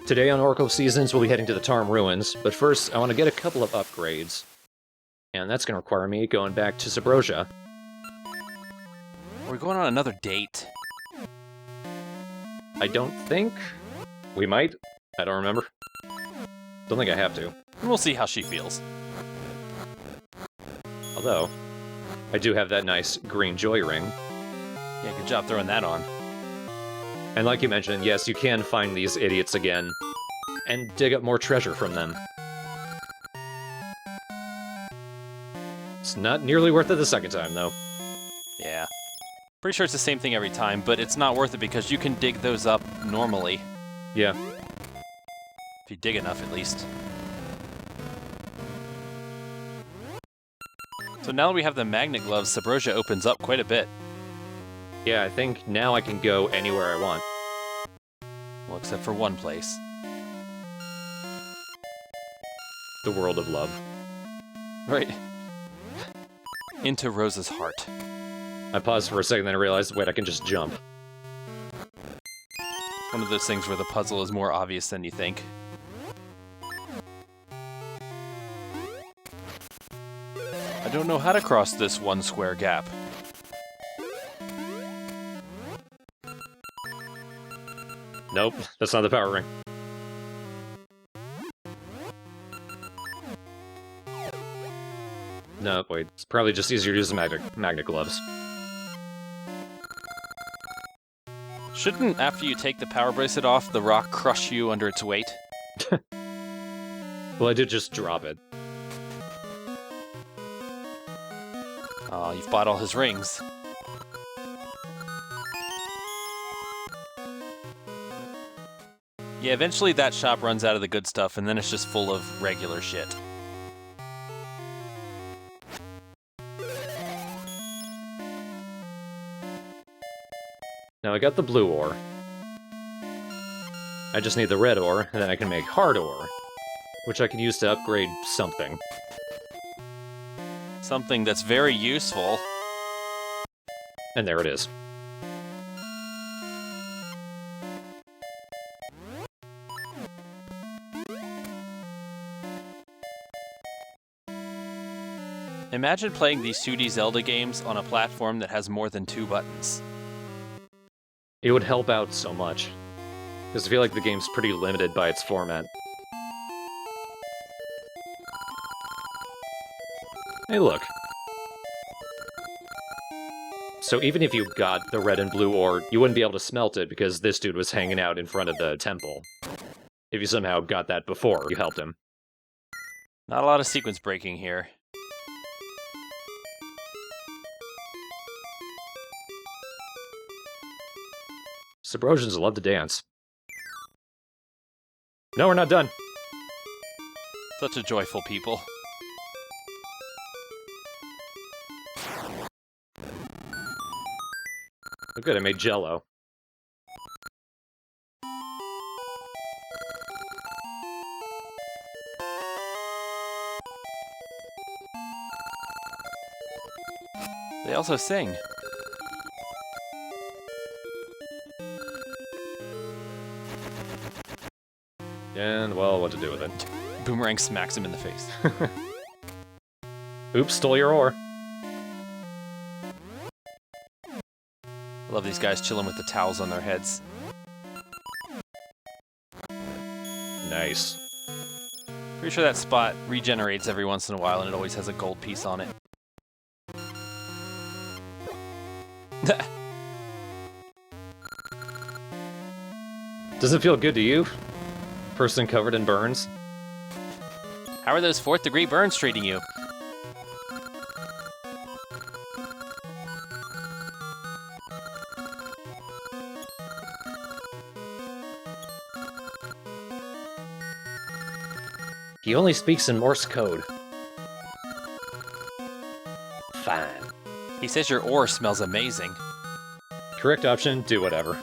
Today on Oracle of Seasons, we'll be heading to the Tarm ruins, but first I want to get a couple of upgrades. And that's going to require me going back to Sabrosa. We're going on another date. I don't think... We might? I don't remember. Don't think I have to. We'll see how she feels. Although, I do have that nice green joy ring. Yeah, good job throwing that on. And like you mentioned, yes, you can find these idiots again, and dig up more treasure from them. It's not nearly worth it the second time, though. Yeah. Pretty sure it's the same thing every time, but it's not worth it because you can dig those up normally. Yeah. If you dig enough, at least. So now that we have the magnet gloves, Sabrosa opens up quite a bit. Yeah, I think now I can go anywhere I want. Well, except for one place. The world of love. Right. Into Rosa's heart. I paused for a second, then I realized, wait, I can just jump. One of those things where the puzzle is more obvious than you think. I don't know how to cross this one square gap. Nope, that's not the power ring. No, wait, it's probably just easier to use the magnet gloves. Shouldn't, after you take the power bracelet off, the rock crush you under its weight? Well, I did just drop it. Oh, you've bought all his rings. Yeah, eventually that shop runs out of the good stuff, and then it's just full of regular shit. Now I got the blue ore. I just need the red ore, and then I can make hard ore, which I can use to upgrade something. Something that's very useful. And there it is. Imagine playing these 2D Zelda games on a platform that has more than 2 buttons. It would help out so much, because I feel like the game's pretty limited by its format. Hey, look. So even if you got the red and blue ore, you wouldn't be able to smelt it because this dude was hanging out in front of the temple. If you somehow got that before you helped him. Not a lot of sequence breaking here. Sabrosians love to dance. No, we're not done. Such a joyful people. Oh, good, I made Jell-O. They also sing. And, well, what to do with it. Boomerang smacks him in the face. Oops, stole your ore. I love these guys chilling with the towels on their heads. Nice. Pretty sure that spot regenerates every once in a while and it always has a gold piece on it. Does it feel good to you? Person covered in burns? How are those 4th degree burns treating you? He only speaks in Morse code. Fine. He says your ore smells amazing. Correct option, do whatever.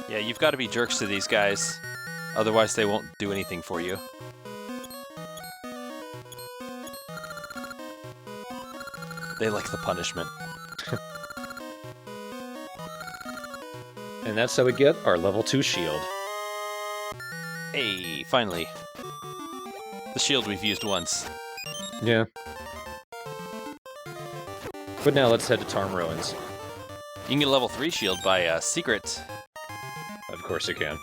Yeah, you've got to be jerks to these guys. Otherwise they won't do anything for you. They like the punishment. And that's how we get our level 2 shield. Hey, finally. The shield we've used once. Yeah. But now let's head to Tarm Ruins. You can get a level 3 shield by a secret. Of course you can.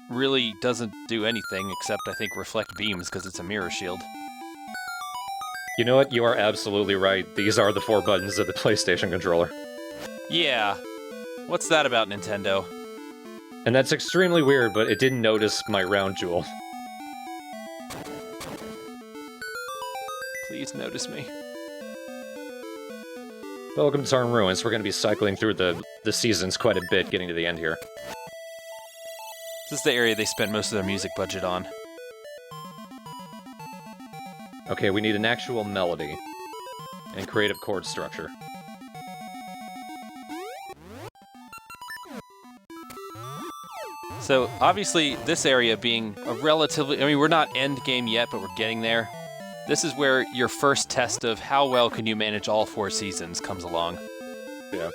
Really doesn't do anything except, I think, reflect beams because it's a mirror shield. You know what? You are absolutely right. These are the 4 buttons of the PlayStation controller. Yeah. What's that about, Nintendo? And that's extremely weird, but it didn't notice my round jewel. Please notice me. Welcome to Tarm Ruins. We're going to be cycling through the seasons quite a bit, getting to the end here. This is the area they spent most of their music budget on. Okay, we need an actual melody. And creative chord structure. So, obviously, this area being a relatively... I mean, we're not end game yet, but we're getting there. This is where your first test of how well can you manage all 4 seasons comes along. Yeah.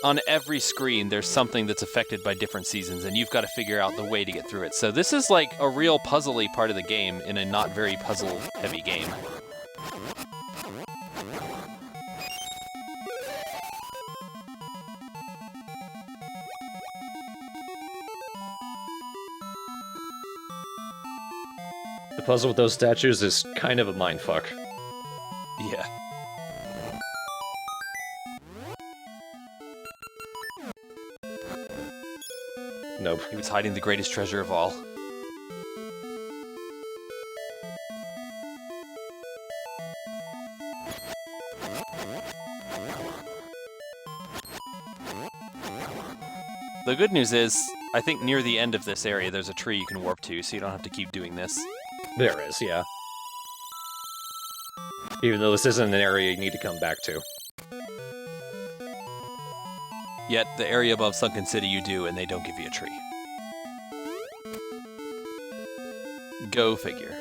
On every screen, there's something that's affected by different seasons, and you've got to figure out the way to get through it. So this is like a real puzzly part of the game in a not very puzzle-heavy game. The puzzle with those statues is kind of a mindfuck. Yeah. Nope. He was hiding the greatest treasure of all. The good news is, I think near the end of this area there's a tree you can warp to, so you don't have to keep doing this. There is, yeah. Even though this isn't an area you need to come back to. Yet, the area above Sunken City you do, and they don't give you a tree. Go figure.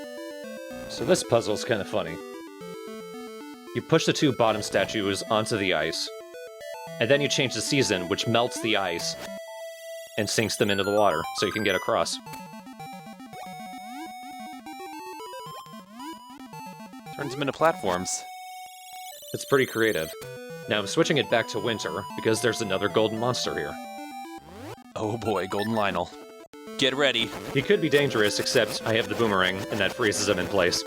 So this puzzle's kind of funny. You push the 2 bottom statues onto the ice, and then you change the season, which melts the ice, and sinks them into the water, so you can get across. Turns them into platforms. It's pretty creative. Now I'm switching it back to winter, because there's another golden monster here. Oh boy, Golden Lionel. Get ready. He could be dangerous, except I have the boomerang, and that freezes him in place.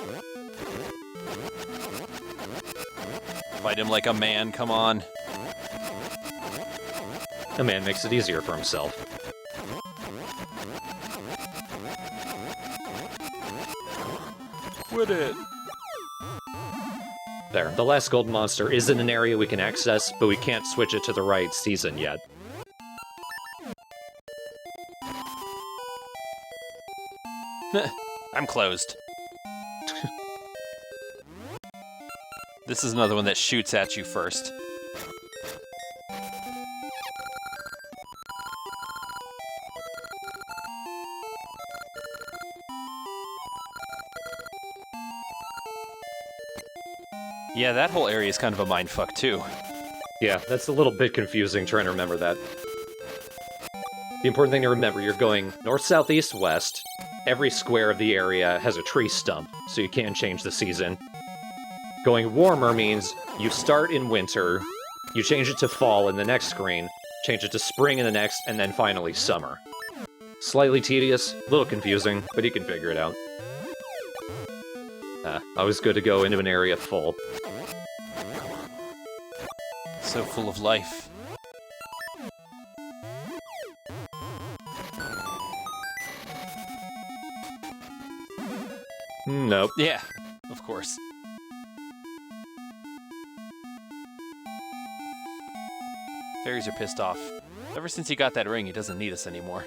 Fight him like a man, come on. A man makes it easier for himself. Quit it. There, the last golden monster is in an area we can access, but we can't switch it to the right season yet. I'm closed. This is another one that shoots at you first. Yeah, that whole area is kind of a mindfuck, too. Yeah, that's a little bit confusing trying to remember that. The important thing to remember, you're going north, south, east, west. Every square of the area has a tree stump, so you can change the season. Going warmer means you start in winter, you change it to fall in the next screen, change it to spring in the next, and then finally summer. Slightly tedious, a little confusing, but you can figure it out. Always good to go into an area full. So full of life. Nope. Yeah, of course. Fairies are pissed off. Ever since he got that ring, he doesn't need us anymore.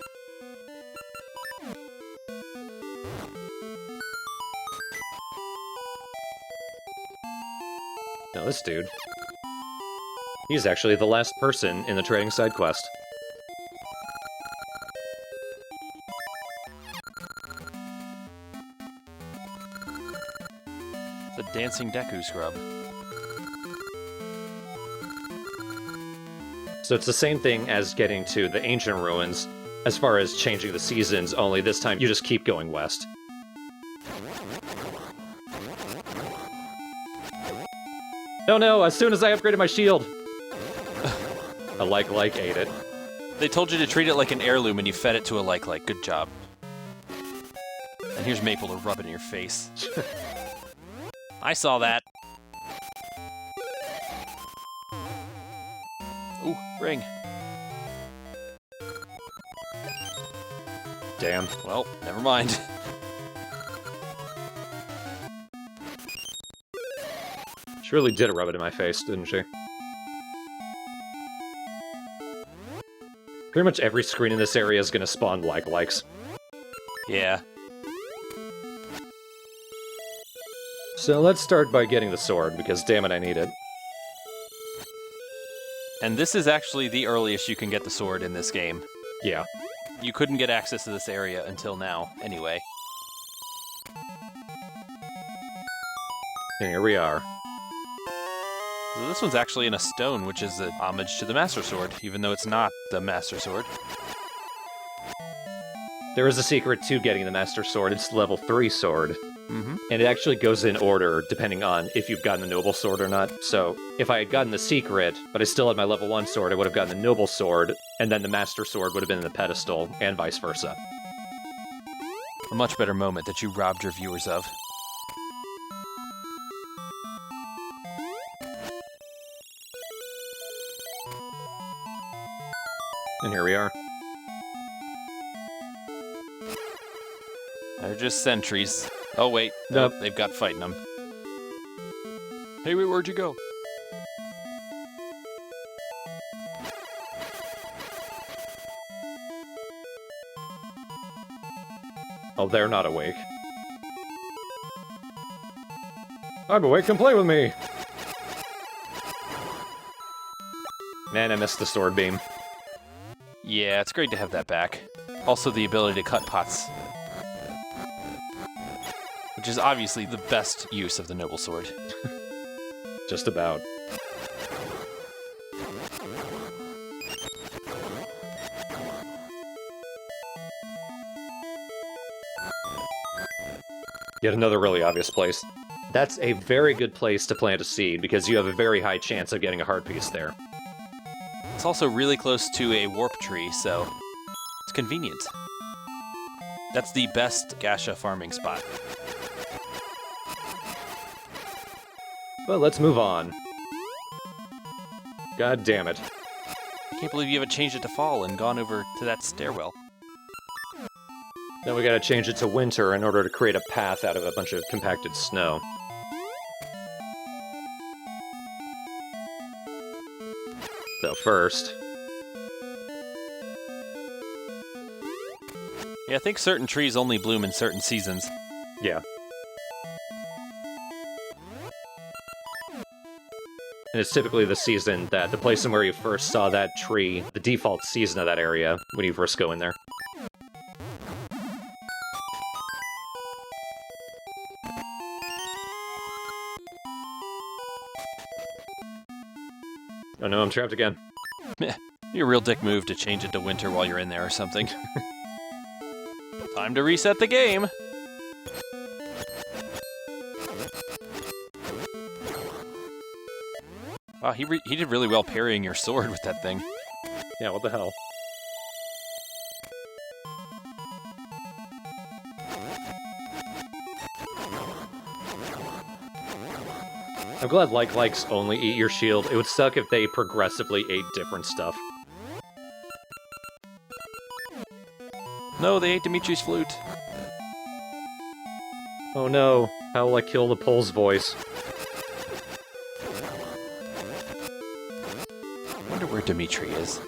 Now this dude. He's actually the last person in the trading side quest. The dancing Deku scrub. So it's the same thing as getting to the ancient ruins, as far as changing the seasons, only this time you just keep going west. Oh no, as soon as I upgraded my shield! A like ate it. They told you to treat it like an heirloom and you fed it to a like. Good job. And here's Maple to rub it in your face. I saw that. Ooh, ring. Damn. Well, never mind. She really did rub it in my face, didn't she? Pretty much every screen in this area is gonna spawn likes. Yeah. So let's start by getting the sword, because damn it, I need it. And this is actually the earliest you can get the sword in this game. Yeah. You couldn't get access to this area until now, anyway. And here we are. So this one's actually in a stone, which is a homage to the Master Sword, even though it's not the Master Sword. There is a secret to getting the Master Sword. It's the level 3 sword. Mm-hmm. And it actually goes in order, depending on if you've gotten the Noble Sword or not. So, if I had gotten the secret, but I still had my level 1 sword, I would have gotten the Noble Sword, and then the Master Sword would have been in the pedestal, and vice versa. A much better moment that you robbed your viewers of. And here we are. They're just sentries. Oh, wait. Nope. They've got fighting them. Hey, wait, where'd you go? Oh, they're not awake. I'm awake, come play with me! Man, I missed the sword beam. Yeah, it's great to have that back. Also the ability to cut pots. Which is obviously the best use of the Noble Sword. Just about. Yet another really obvious place. That's a very good place to plant a seed, because you have a very high chance of getting a heart piece there. It's also really close to a warp tree, so it's convenient. That's the best gacha farming spot. But let's move on. God damn it. I can't believe you haven't changed it to fall and gone over to that stairwell. Then we gotta change it to winter in order to create a path out of a bunch of compacted snow. So first... Yeah, I think certain trees only bloom in certain seasons. Yeah. And it's typically the season that, the place in where you first saw that tree, the default season of that area, when you first go in there. Oh no, I'm trapped again. You're a real dick move to change it to winter while you're in there or something. Time to reset the game! Wow, he did really well parrying your sword with that thing. Yeah, what the hell? I'm glad likes only eat your shield. It would suck if they progressively ate different stuff. No, they ate Dimitri's flute. Oh no, how will I kill the Pole's voice? I wonder where Dimitri is.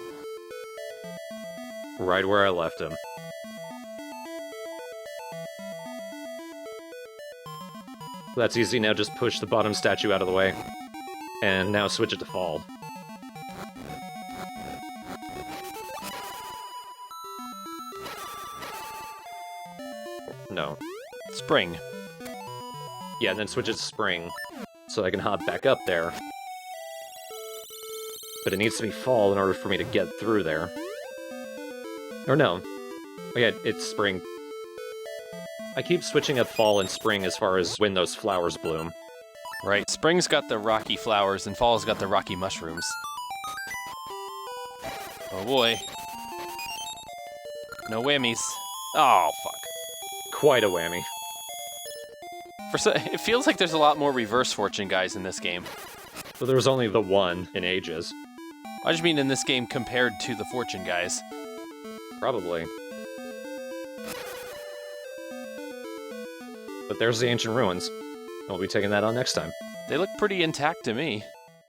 Right where I left him. That's easy, now just push the bottom statue out of the way. And now switch it to fall. No. Spring. Yeah, and then switch it to spring, so I can hop back up there. But it needs to be fall in order for me to get through there. Or no. Oh yeah, it's spring. I keep switching up fall and spring as far as when those flowers bloom. Right, spring's got the rocky flowers and fall's got the rocky mushrooms. Oh boy. No whammies. Oh, fuck. Quite a whammy. It feels like there's a lot more reverse fortune guys in this game. But there was only the one in ages. I just mean in this game compared to the fortune guys. Probably. But there's the ancient ruins. We'll be taking that on next time. They look pretty intact to me.